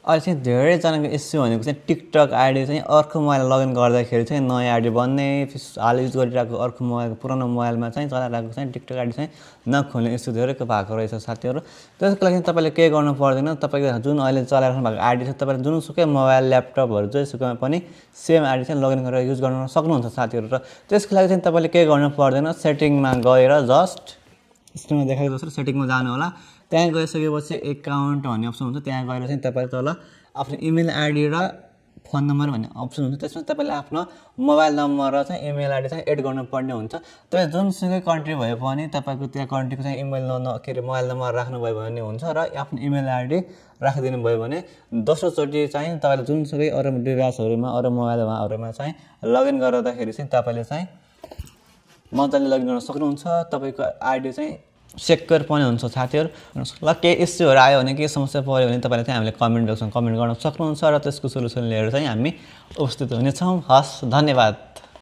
अहिले चाहिँ धेरैजनाको इस्यु भनेको चाहिँ टिकटक आइडी चाहिँ अर्को मोबाइल लगइन गर्दाखेरि चाहिँ नयाँ आइडी बन्ने, हाल युज गरिरहेको अर्को मोबाइल पुरानो मोबाइलमा चाहिँ चलाइरहेको चाहिँ टिकटक आइडी चाहिँ नखोल्ने इस्यु धेरैको भएको रहेछ साथीहरू। त्यसको लागि तपाईँले केही गर्नु पर्दैन। तपाईँको जुन अहिले चलाइराख्नु भएको आइडी छ तपाईँले जुनसुकै मोबाइल ल्यापटपहरू जोसुकैमा पनि सेम आइडी चाहिँ लगइन गरेर युज गर्न सक्नुहुन्छ साथीहरू। र त्यसको लागि चाहिँ तपाईँले केही गर्नु पर्दैन। सेटिङमा गएर जस्ट स्क्रिनमा देखाएको जस्तो सेटिङमा जानु होला। त्यहाँ गइसकेपछि एकाउन्ट भन्ने अप्सन हुन्छ, त्यहाँ गएर चाहिँ तपाईँ तल आफ्नो इमेल आइडी र फोन नम्बर भन्ने अप्सन हुन्छ। त्यसमा तपाईँले आफ्नो मोबाइल नम्बर र चाहिँ इमेल आइडी चाहिँ एड गर्नुपर्ने हुन्छ। तपाईँ जुनसुकै कन्ट्री भए पनि तपाईँको त्यहाँ कन्ट्रीको चाहिँ इमेल मोबाइल नम्बर राख्नुभयो भने हुन्छ र आफ्नो इमेल आइडी राखिदिनु भयो भने दोस्रोचोटि चाहिँ तपाईँले जुनसुकै अरू डिभाइसहरूमा अरू मोबाइलहरूमा चाहिँ लगइन गर्दाखेरि चाहिँ तपाईँले चाहिँ मजाले लगइन गर्न सक्नुहुन्छ। तपाईँको आइडी चाहिँ सेक्युर पनि हुन्छ साथीहरू। ल केही इस्युहरू आयो भने केही समस्या पऱ्यो भने तपाईँले चाहिँ हामीले कमेन्ट बक्समा कमेन्ट गर्न सक्नुहुन्छ र त्यसको सोल्युसन लिएर चाहिँ हामी उपस्थित हुनेछौँ। हस्, धन्यवाद।